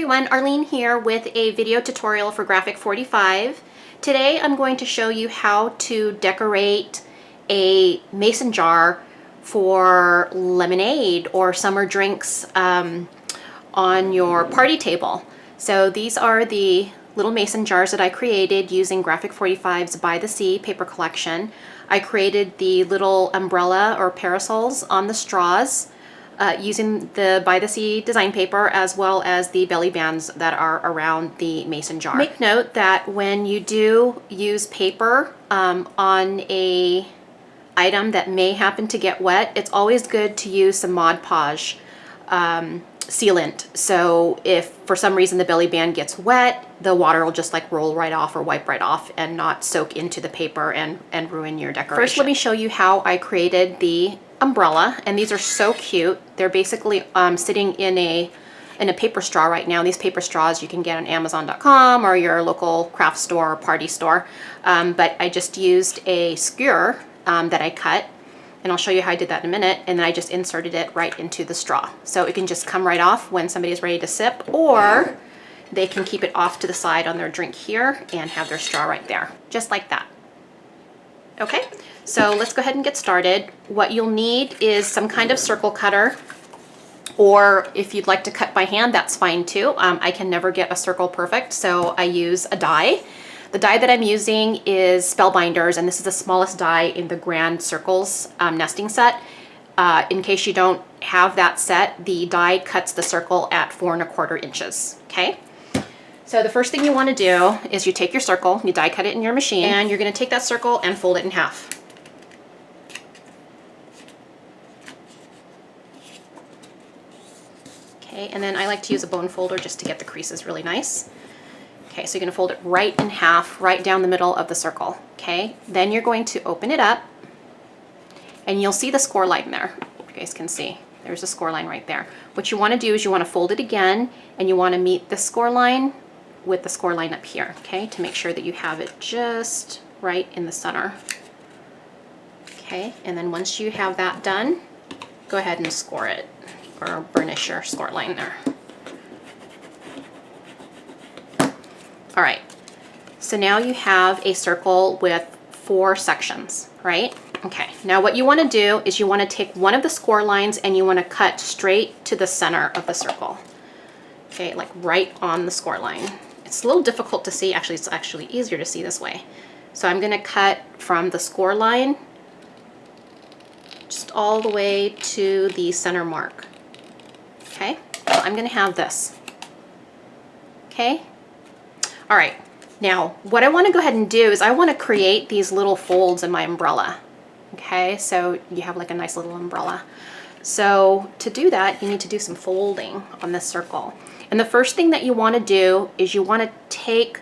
everyone, Arlene here with a video tutorial for Graphic 45. Today I'm going to show you how to decorate a mason jar for lemonade or summer drinks on your party table. So these are the little mason jars that I created using Graphic 45's By the Sea paper collection. I created the little umbrella or parasols on the straws using the By the Sea design paper, as well as the belly bands that are around the mason jar. Make note that when you do use paper on a item that may happen to get wet, it's always good to use some Mod Podge sealant. So if for some reason the belly band gets wet, the water will just like roll right off or wipe right off and not soak into the paper and ruin your decoration. First, let me show you how I created the umbrella, and these are so cute. They're basically sitting in a paper straw right now. These paper straws you can get on Amazon.com or your local craft store or party store. But I just used a skewer that I cut, and I'll show you how I did that in a minute, and then I just inserted it right into the straw. So it can just come right off when somebody's ready to sip, or they can keep it off to the side on their drink here and have their straw right there, just like that. Okay, so let's go ahead and get started. What you'll need is some kind of circle cutter, or if you'd like to cut by hand, that's fine too. I can never get a circle perfect, so I use a die. The die that I'm using is Spellbinders, and this is the smallest die in the Grand Circles nesting set. In case you don't have that set, the die cuts the circle at 4 1/4 inches, okay? So the first thing you want to do is you take your circle, you die cut it in your machine, and you're going to take that circle and fold it in half. Okay, and then I like to use a bone folder just to get the creases really nice. Okay, so you're going to fold it right in half, right down the middle of the circle. Okay, then you're going to open it up, and you'll see the score line there. You guys can see there's a score line right there. What you want to do is you want to fold it again, and you want to meet the score line with the score line up here, okay, to make sure that you have it just right in the center. Okay, and then once you have that done, go ahead and score it, or burnish your score line there. All right, so now you have a circle with 4 sections, right? Okay, now what you want to do is you want to take one of the score lines and you want to cut straight to the center of the circle. Okay, like right on the score line. It's a little difficult to see. Actually, it's actually easier to see this way. So I'm going to cut from the score line just all the way to the center mark. Okay, so I'm going to have this. Okay. All right, now what I want to go ahead and do is I want to create these little folds in my umbrella. Okay, so you have like a nice little umbrella. So to do that, you need to do some folding on this circle. And the first thing that you want to do is you want to take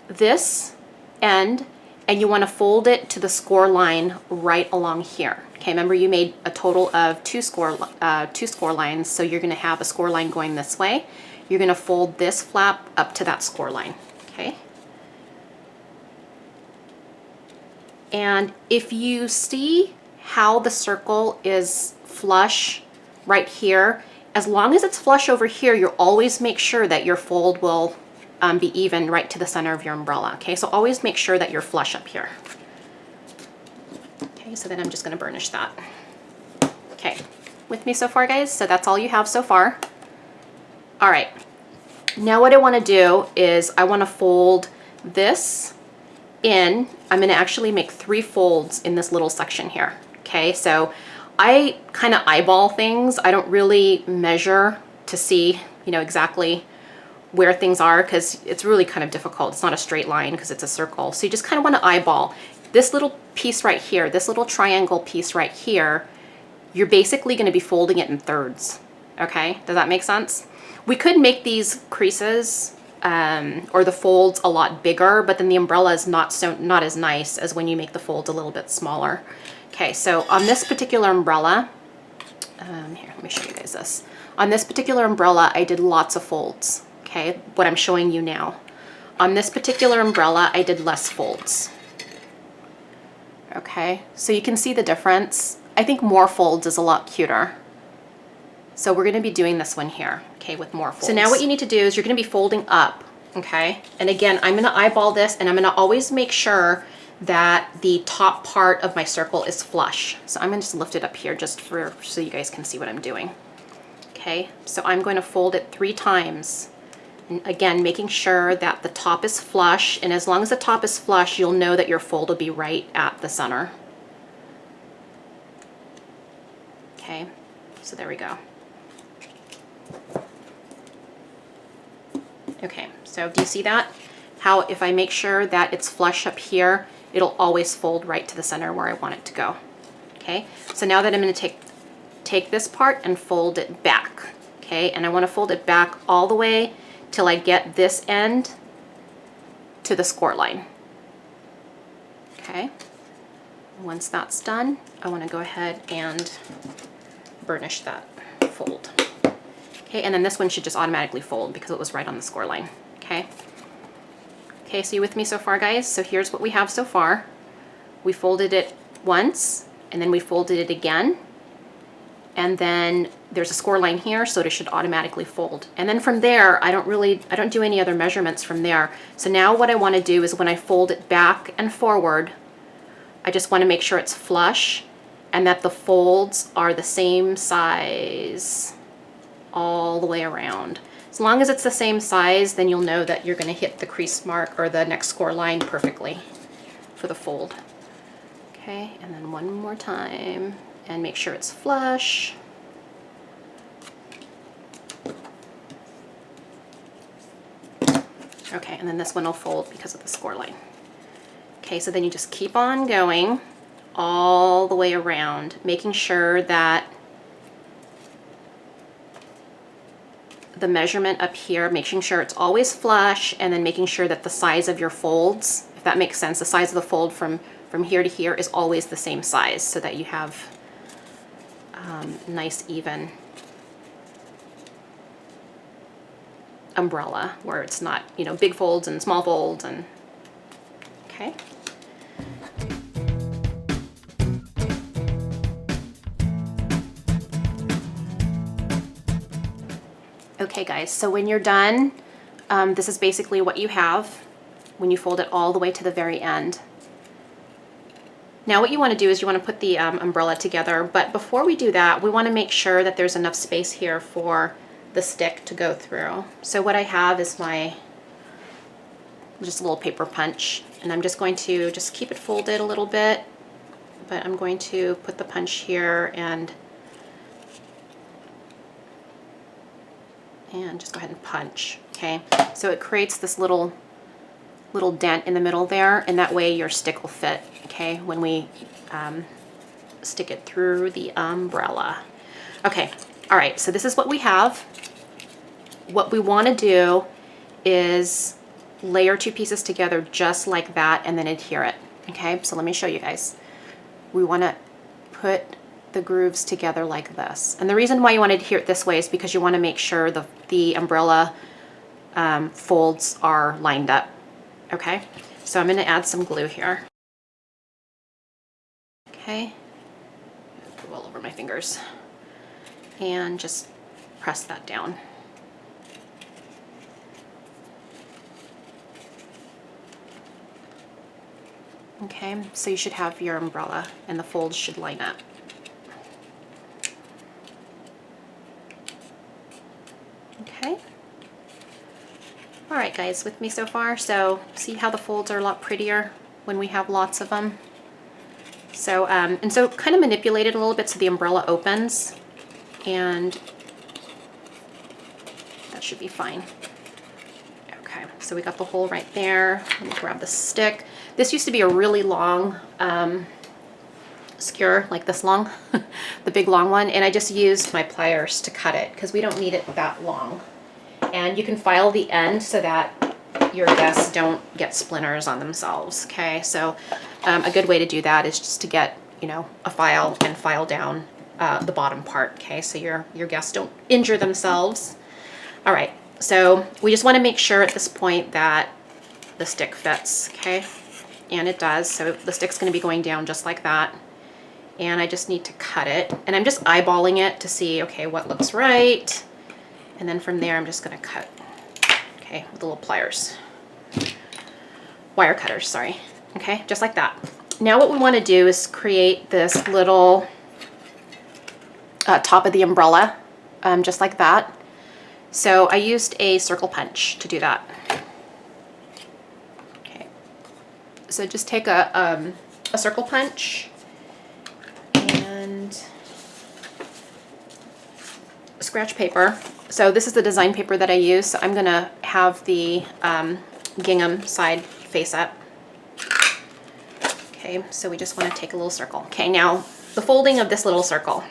this end and you want to fold it to the score line right along here. Okay, remember you made a total of two score lines, so you're going to have a score line going this way. You're going to fold this flap up to that score line. Okay. And if you see how the circle is flush right here, as long as it's flush over here, you'll always make sure that your fold will be even right to the center of your umbrella. Okay, so always make sure that you're flush up here. Okay, so then I'm just going to burnish that. Okay, with me so far, guys? So that's all you have so far. All right. Now what I want to do is I want to fold this in. I'm going to actually make 3 folds in this little section here. Okay, so I kind of eyeball things. I don't really measure to see, you know, exactly where things are, because it's really kind of difficult. It's not a straight line because it's a circle. So you just kind of want to eyeball. This little piece right here, this little triangle piece right here, you're basically going to be folding it in thirds. Okay, does that make sense? We could make these creases or the folds a lot bigger, but then the umbrella is not as nice as when you make the folds a little bit smaller. Okay, so on this particular umbrella, here, let me show you guys this. On this particular umbrella, I did lots of folds, okay, what I'm showing you now. On this particular umbrella, I did less folds. Okay, so you can see the difference. I think more folds is a lot cuter. So we're gonna be doing this one here, okay, with more folds. So now what you need to do is you're gonna be folding up, okay? And again, I'm gonna eyeball this, and I'm gonna always make sure that the top part of my circle is flush. So I'm gonna just lift it up here just so you guys can see what I'm doing. Okay, so I'm going to fold it 3 times. And again, making sure that the top is flush, and as long as the top is flush, you'll know that your fold will be right at the center. Okay, so there we go. Okay, so do you see that? How if I make sure that it's flush up here, it'll always fold right to the center where I want it to go. Okay, so now that I'm going to take this part and fold it back. Okay, and I want to fold it back all the way till I get this end to the score line. Okay, once that's done, I want to go ahead and burnish that fold. Okay, and then this one should just automatically fold because it was right on the score line. Okay. Okay, so you with me so far, guys? So here's what we have so far. We folded it once, and then we folded it again, and then there's a score line here, so it should automatically fold. And then from there, I don't do any other measurements from there. So now what I want to do is when I fold it back and forward, I just want to make sure it's flush and that the folds are the same size all the way around. As long as it's the same size, then you'll know that you're going to hit the crease mark or the next score line perfectly for the fold. Okay, and then one more time and make sure it's flush. Okay, and then this one will fold because of the score line. Okay, so then you just keep on going all the way around, making sure that the measurement up here, making sure it's always flush, and then making sure that the size of your folds, if that makes sense, the size of the fold from here to here is always the same size so that you have nice even umbrella where it's not, you know, big folds and small folds and okay. Okay guys, so when you're done, this is basically what you have when you fold it all the way to the very end. Now what you want to do is you want to put the umbrella together, but before we do that, we want to make sure that there's enough space here for the stick to go through. So what I have is just a little paper punch, and I'm just going to just keep it folded a little bit, but I'm going to put the punch here and just go ahead and punch. Okay, so it creates this little dent in the middle there, and that way your stick will fit, okay, when we stick it through the umbrella. Okay, all right, so this is what we have. What we want to do is layer 2 pieces together just like that and then adhere it. Okay, so let me show you guys. We want to put the grooves together like this. And the reason why you want to adhere it this way is because you want to make sure the umbrella folds are lined up. Okay, so I'm going to add some glue here. Okay, go all over my fingers and just press that down. Okay, so you should have your umbrella and the folds should line up. Okay. All right, guys, with me so far? So see how the folds are a lot prettier when we have lots of them? So, and so kind of manipulate it a little bit so the umbrella opens, and that should be fine. Okay, so we got the hole right there. Let me grab the stick. This used to be a really long skewer, like this long, the big long one, and I just used my pliers to cut it because we don't need it that long. And you can file the end so that your guests don't get splinters on themselves, okay? So a good way to do that is just to get, you know, a file and file down the bottom part, okay? So your guests don't injure themselves. All right, so we just want to make sure at this point that the stick fits, okay? And it does, so the stick's going to be going down just like that. and I just need to cut it. And I'm just eyeballing it to see, okay, what looks right. And then from there, I'm just gonna cut, okay, with the little pliers. Wire cutters, sorry. Okay, just like that. Now what we wanna do is create this little top of the umbrella, just like that. So I used a circle punch to do that. Okay, so just take a circle punch and scratch paper. So this is the design paper that I use. So I'm gonna have the gingham side face up. Okay, so we just want to take a little circle. Okay, now the folding of this little circle.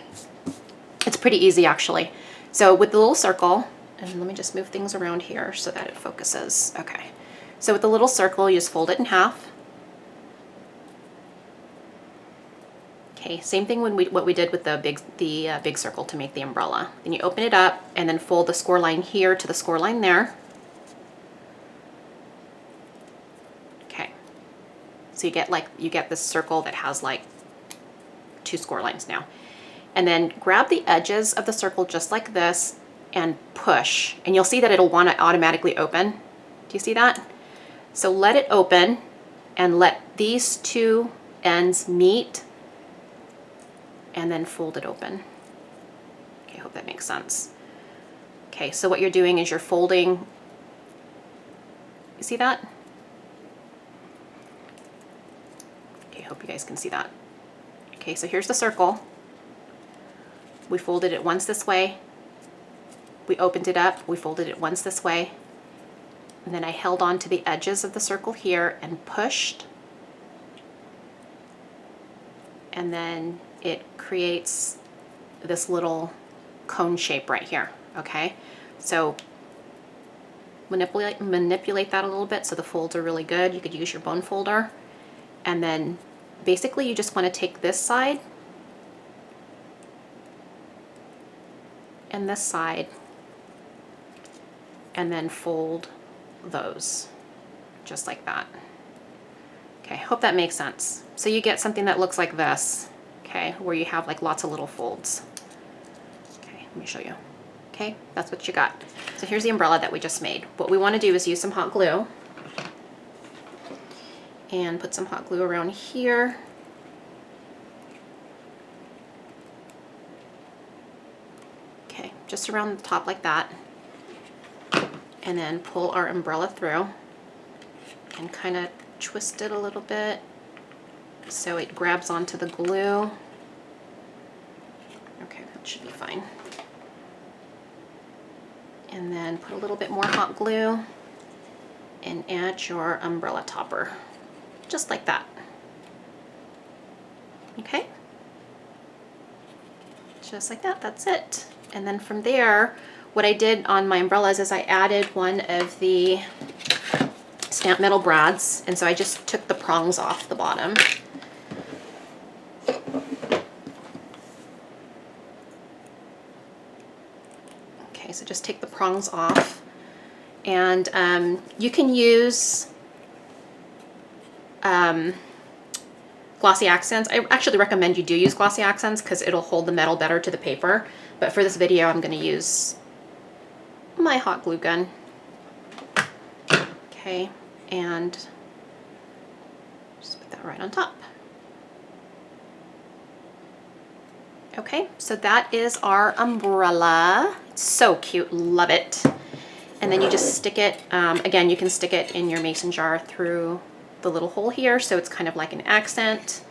It's pretty easy actually. So with the little circle, and let me just move things around here so that it focuses. Okay, so with the little circle, you just fold it in half. Okay, same thing when what we did with the big circle to make the umbrella. Then you open it up and then fold the score line here to the score line there. Okay, so you get this circle that has like 2 score lines now. And then grab the edges of the circle just like this and push, and you'll see that it'll want to automatically open. Do you see that? So let it open and let these 2 ends meet and then fold it open. Okay, I hope that makes sense. Okay, so what you're doing is you're folding, you see that? Okay, I hope you guys can see that. Okay, so here's the circle. We folded it once this way, we opened it up, we folded it once this way, and then I held on to the edges of the circle here and pushed, and then it creates this little cone shape right here, okay? So manipulate that a little bit so the folds are really good. You could use your bone folder, and then basically you just want to take this side and this side and then fold those just like that. Okay, hope that makes sense. So you get something that looks like this, okay, where you have like lots of little folds. Okay, let me show you. Okay, that's what you got. So here's the umbrella that we just made. What we want to do is use some hot glue and put some hot glue around here. Okay, just around the top like that. And then pull our umbrella through and kind of twist it a little bit so it grabs onto the glue. Okay, that should be fine. And then put a little bit more hot glue and add your umbrella topper, just like that. Okay, just like that, that's it. And then from there, what I did on my umbrellas is I added one of the stamp metal brads, and so I just took the prongs off the bottom. Okay, so just take the prongs off, and you can use glossy accents. I actually recommend you do use glossy accents because it'll hold the metal better to the paper, but for this video I'm going to use my hot glue gun. Okay, and just put that right on top. Okay, so that is our umbrella. It's so cute, love it. And then you just stick it, again, you can stick it in your mason jar through the little hole here, so it's kind of like an accent,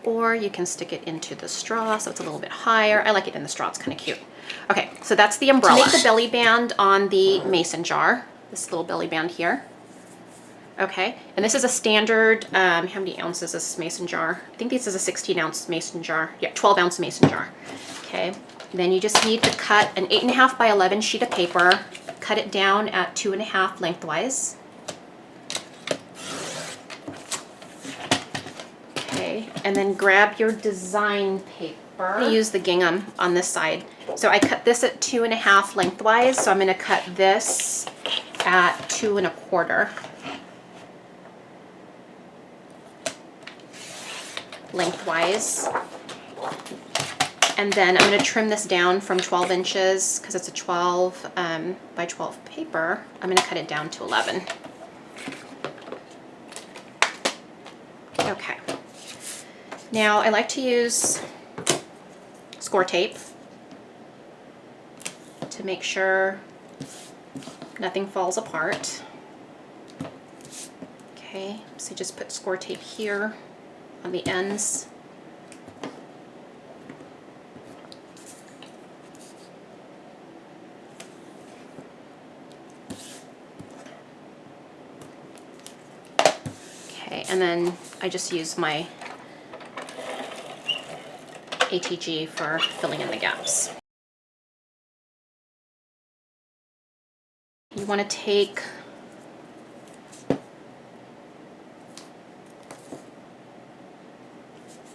or you can stick it into the straw so it's a little bit higher. I like it in the straw, it's kind of cute. Okay, so that's the umbrella. To make the belly band on the mason jar, this little belly band here. Okay, and this is a standard, how many ounces is this mason jar? I think this is a 16-ounce mason jar. Yeah, 12-ounce mason jar. Okay, then you just need to cut an 8.5 by 11 sheet of paper, cut it down at 2.5 lengthwise. Okay, and then grab your design paper. I'm gonna use the gingham on this side. So I cut this at 2.5 lengthwise, so I'm gonna cut this at 2.25 lengthwise. And then I'm going to trim this down from 12 inches because it's a 12 by 12 paper. I'm going to cut it down to 11. Okay. Now I like to use score tape to make sure nothing falls apart. Okay, so just put score tape here on the ends. Okay, and then I just use my ATG for filling in the gaps. You want to take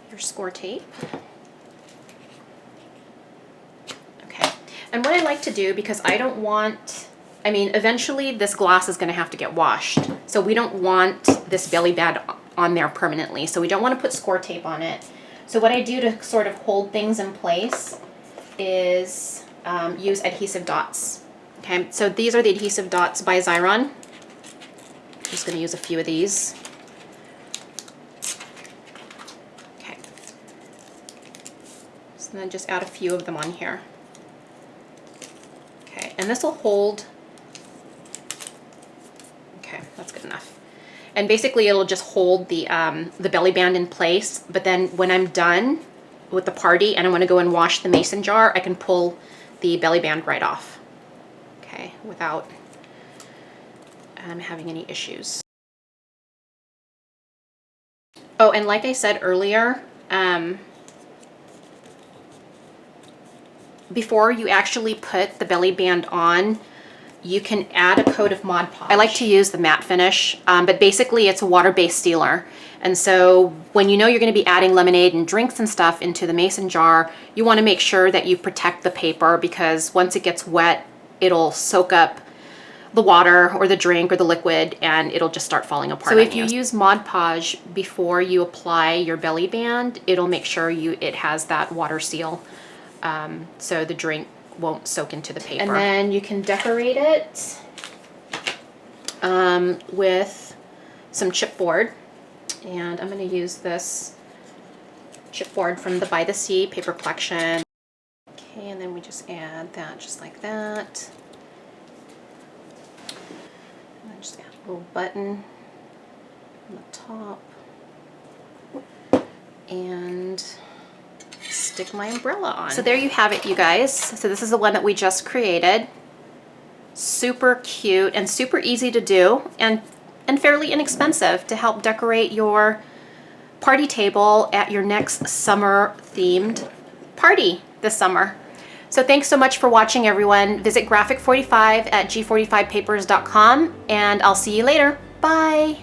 your score tape. Okay, and what I like to do, because I don't want, I mean, eventually this glass is going to have to get washed. So we don't want this belly band on there permanently. So we don't want to put score tape on it. So what I do to sort of hold things in place is use adhesive dots. Okay, so these are the adhesive dots by Xyron. I'm just going to use a few of these. Okay. So then just add a few of them on here. Okay, and this will hold. Okay, that's good enough. And basically it'll just hold the belly band in place, but then when I'm done with the party and I want to go and wash the mason jar, I can pull the belly band right off. Okay, without having any issues. Oh, and like I said earlier, before you actually put the belly band on, you can add a coat of Mod Podge. I like to use the matte finish, but basically it's a water-based sealer. And so when you know you're going to be adding lemonade and drinks and stuff into the mason jar, you want to make sure that you protect the paper, because once it gets wet, it'll soak up the water or the drink or the liquid and it'll just start falling apart. So if you use Mod Podge before you apply your belly band, it'll make sure it has that water seal, so the drink won't soak into the paper. And then you can decorate it with some chipboard. And I'm going to use this chipboard from the By the Sea paper collection. Okay, and then we just add that just like that. And then just add a little button on the top. And stick my umbrella on. So there you have it, you guys. So this is the one that we just created. Super cute and super easy to do, and fairly inexpensive to help decorate your party table at your next summer themed party this summer. So thanks so much for watching, everyone. Visit Graphic 45 at g45papers.com, and I'll see you later. Bye.